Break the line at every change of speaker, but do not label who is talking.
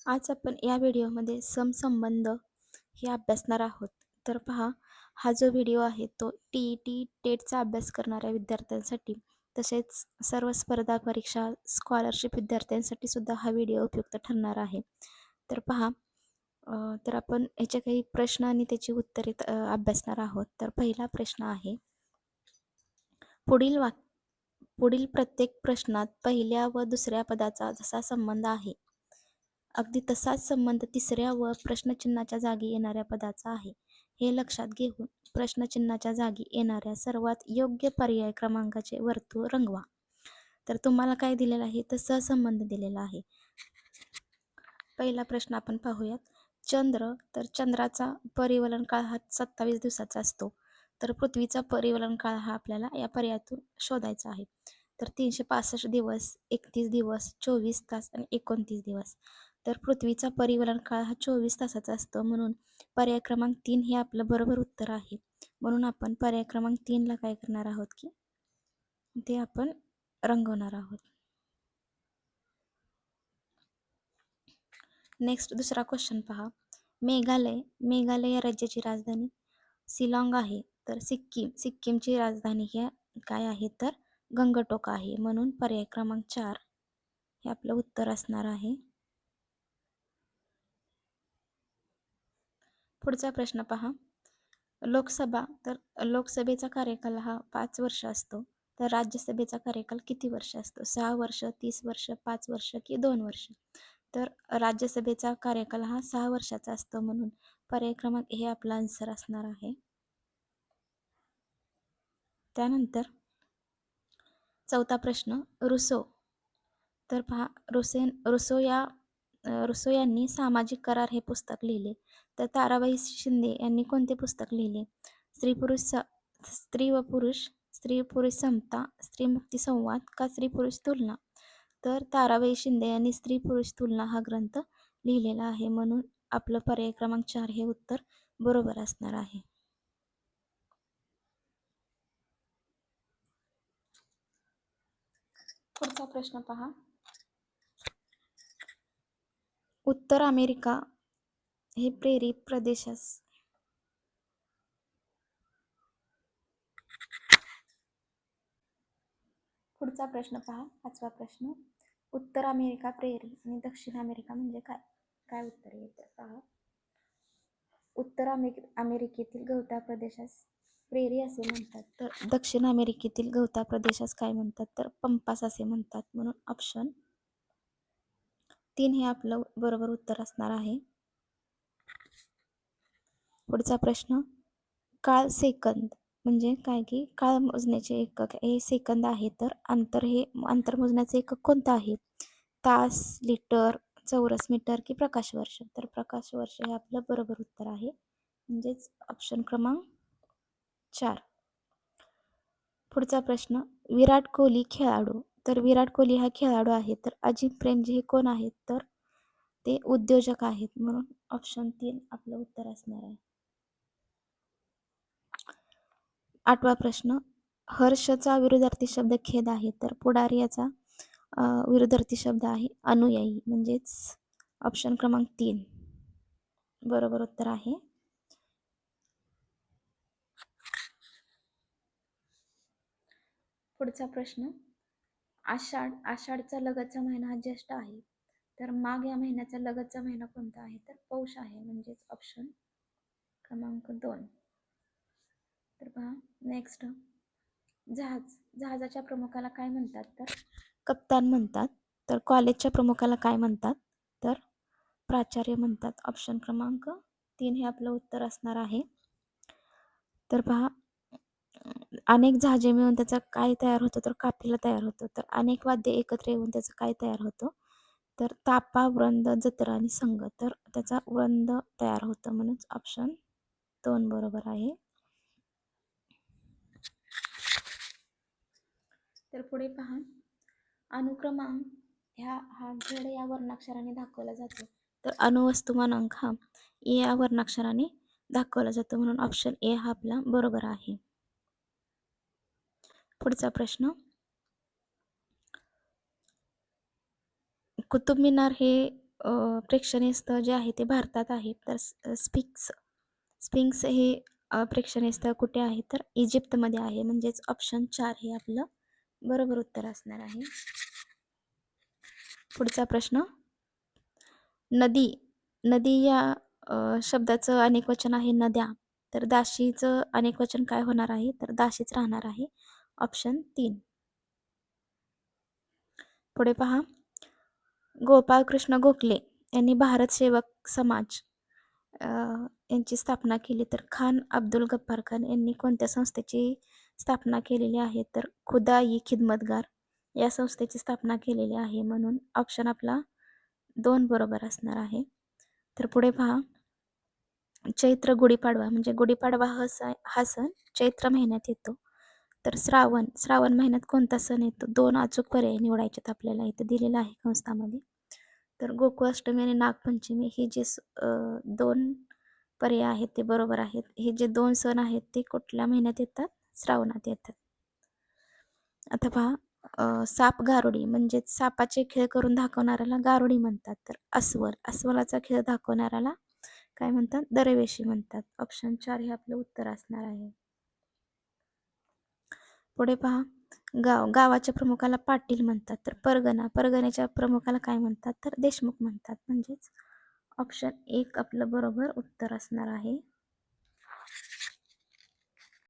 आज आपण या व्हिडिओमध्ये समसंबंध हे अभ्यासणार आहोत. तर पहा, हा जो व्हिडिओ आहे तो टी-ई-टी, टेटचा अभ्यास करणाऱ्या विद्यार्थ्यांसाठी तसेच सर्व स्पर्धा परीक्षा, स्कॉलरशिप विद्यार्थ्यांसाठी सुद्धा हा व्हिडिओ उपयुक्त ठरणार आहे. तर पहा, तर आपण याचे काही प्रश्न आणि त्याची उत्तरे अभ्यासणार आहोत. तर पहिला प्रश्न आहे, पुढील वाक पुढील प्रत्येक प्रश्नात पहिल्या व दुसऱ्या पदाचा जसा संबंध आहे, अगदी तसाच संबंध तिसऱ्या व प्रश्नचिन्हाच्या जागी येणाऱ्या पदाचा आहे. हे लक्षात घेऊन प्रश्नचिन्हाच्या जागी येणाऱ्या सर्वात योग्य पर्याय क्रमांकाचे वर्तुळ रंगवा. तर तुम्हाला काय दिलेलं आहे तर सहसंबंध दिलेला आहे. पहिला प्रश्न आपण पाहूयात. चंद्र, तर चंद्राचा परिवलन काळ हा 27 दिवसाचा असतो. तर पृथ्वीचा परिवलन काळ हा आपल्याला या पर्यायातून शोधायचा आहे. तर 365 दिवस, 31 दिवस, 24 तास आणि 29 दिवस. तर पृथ्वीचा परिवलन काळ हा 24 तासाचा असतो, म्हणून पर्याय क्रमांक 3 हे आपलं बरोबर उत्तर आहे. म्हणून आपण पर्याय क्रमांक 3 ला काय करणार आहोत की ते आपण रंगवणार आहोत. नेक्स्ट दुसरा क्वेश्चन पहा. मेघालय या राज्याची राजधानी शिलाँग आहे. तर सिक्कीमची राजधानी ही काय आहे तर गंगटोक आहे. म्हणून पर्याय क्रमांक 4 हे आपलं उत्तर असणार आहे. पुढचा प्रश्न पहा. लोकसभेचा कार्यकाल हा 5 वर्ष असतो. तर राज्यसभेचा कार्यकाल किती वर्ष असतो? 6 वर्ष, 30 वर्ष, 5 वर्ष की 2 वर्ष? तर राज्यसभेचा कार्यकाल हा 6 वर्षाचा असतो, म्हणून पर्याय क्रमांक हे आपला आन्सर असणार आहे. त्यानंतर चौथा प्रश्न, रुसो. तर पहा, रुसो यांनी सामाजिक करार हे पुस्तक लिहिले. तर ताराबाई शिंदे यांनी कोणते पुस्तक लिहिले? स्त्री पुरुष समता, स्त्री मुक्ती संवाद का स्त्री पुरुष तुलना? तर ताराबाई शिंदे यांनी स्त्री पुरुष तुलना हा ग्रंथ लिहिलेला आहे, म्हणून आपलं पर्याय क्रमांक 4 हे उत्तर बरोबर असणार आहे. पुढचा प्रश्न पहा. उत्तर अमेरिका हे प्रेरी प्रदेशास पुढचा प्रश्न पहा, 5वा प्रश्न. उत्तर अमेरिका प्रेरी आणि दक्षिण अमेरिका म्हणजे काय? काय उत्तर येतं पहा. उत्तर अमेरिकेतील गवताळ प्रदेशास प्रेरी असे म्हणतात. तर दक्षिण अमेरिकेतील गवताळ प्रदेशास काय म्हणतात तर पंपास असे म्हणतात. म्हणून ऑप्शन 3 हे आपलं बरोबर उत्तर असणार आहे. पुढचा प्रश्न, काळ सेकंद म्हणजे काय की काळ मोजण्याचे एकक हे सेकंद आहे. तर अंतर मोजण्याचे एकक कोणतं आहे? तास, लिटर, चौरस मीटर की प्रकाश वर्ष? तर प्रकाश वर्ष हे आपलं बरोबर उत्तर आहे, म्हणजेच ऑप्शन क्रमांक 4. पुढचा प्रश्न, विराट कोहली खेळाडू. तर विराट कोहली हा खेळाडू आहे. तर अजित प्रेमजी हे कोण आहेत तर ते उद्योजक आहेत, म्हणून ऑप्शन 3 आपलं उत्तर असणार आहे. 8वा प्रश्न, हर्षचा विरुद्धार्थी शब्द खेद आहे. तर पुढारी याचा विरुद्धार्थी शब्द आहे अनुयायी, म्हणजेच ऑप्शन क्रमांक 3 बरोबर उत्तर आहे. पुढचा प्रश्न, आषाढचा लगतचा महिना हा ज्येष्ठ आहे. तर माघ या महिन्याचा लगतचा महिना कोणता आहे तर पौष आहे, म्हणजेच ऑप्शन क्रमांक 2. तर पहा नेक्स्ट, जहाजाच्या प्रमुखाला काय म्हणतात तर कप्तान म्हणतात. तर कॉलेजच्या प्रमुखाला काय म्हणतात तर प्राचार्य म्हणतात. ऑप्शन क्रमांक 3 हे आपलं उत्तर असणार आहे. तर पहा, अनेक जहाजे मिळून त्याचा काय तयार होतं तर काफिला तयार होतो. तर अनेक वाद्य एकत्र येऊन त्याचं काय तयार होतं तर तापा, वृंद, जत्रा आणि संघ. तर त्याचा वृंद तयार होतं, म्हणून ऑप्शन 2 बरोबर आहे. तर पुढे पहा, अनुक्रमांक हा झेड या वर्णाक्षराने दाखवला जातो. तर अणुवस्तुमानांक हा ए या वर्णाक्षराने दाखवला जातो, म्हणून ऑप्शन ए हा आपला बरोबर आहे. पुढचा प्रश्न, कुतुब मिनार हे प्रेक्षणीय स्थळ जे आहे ते भारतात आहे. तर स्फिंक्स हे प्रेक्षणीय स्थळ कुठे आहे तर इजिप्तमध्ये आहे. म्हणजेच ऑप्शन 4 हे आपलं बरोबर उत्तर असणार आहे. पुढचा प्रश्न, नदी नदी या शब्दाचं अनेकवचन आहे नद्या. तर दाशीचं अनेकवचन काय होणार आहे तर दाशीच राहणार आहे. ऑप्शन 3. पुढे पहा, गोपाळकृष्ण गोखले यांनी भारत सेवक समाज अ, यांची स्थापना केली. तर खान अब्दुल गफ्फार खान यांनी कोणत्या संस्थेची स्थापना केलेली आहे तर खुदा-ई खिदमतगार या संस्थेची स्थापना केलेली आहे. म्हणून ऑप्शन आपला 2 बरोबर असणार आहे. तर पुढे पहा, चैत्र गुढीपाडवा म्हणजे गुढीपाडवा हा सण चैत्र महिन्यात येतो. तर श्रावण महिन्यात कोणता सण येतो? 2 अचूक पर्याय निवडायचेत आपल्याला, इथे दिलेलं आहे कंसामध्ये. तर गोकुळाष्टमी आणि नागपंचमी ही जे 2 पर्याय आहेत ते बरोबर आहेत. हे जे 2 सण आहेत ते कुठल्या महिन्यात येतात? श्रावणात येतात. आता पहा, साप गारुडी म्हणजेच सापाचे खेळ करून दाखवणाऱ्याला गारुडी म्हणतात. तर अस्वलाचा खेळ दाखवणाऱ्याला काय म्हणतात? दरवेशी म्हणतात. ऑप्शन 4 हे आपलं उत्तर असणार आहे. पुढे पहा, गावाच्या प्रमुखाला पाटील म्हणतात. तर परगण्याच्या प्रमुखाला काय म्हणतात तर देशमुख म्हणतात. म्हणजेच ऑप्शन 1 आपलं बरोबर उत्तर असणार आहे.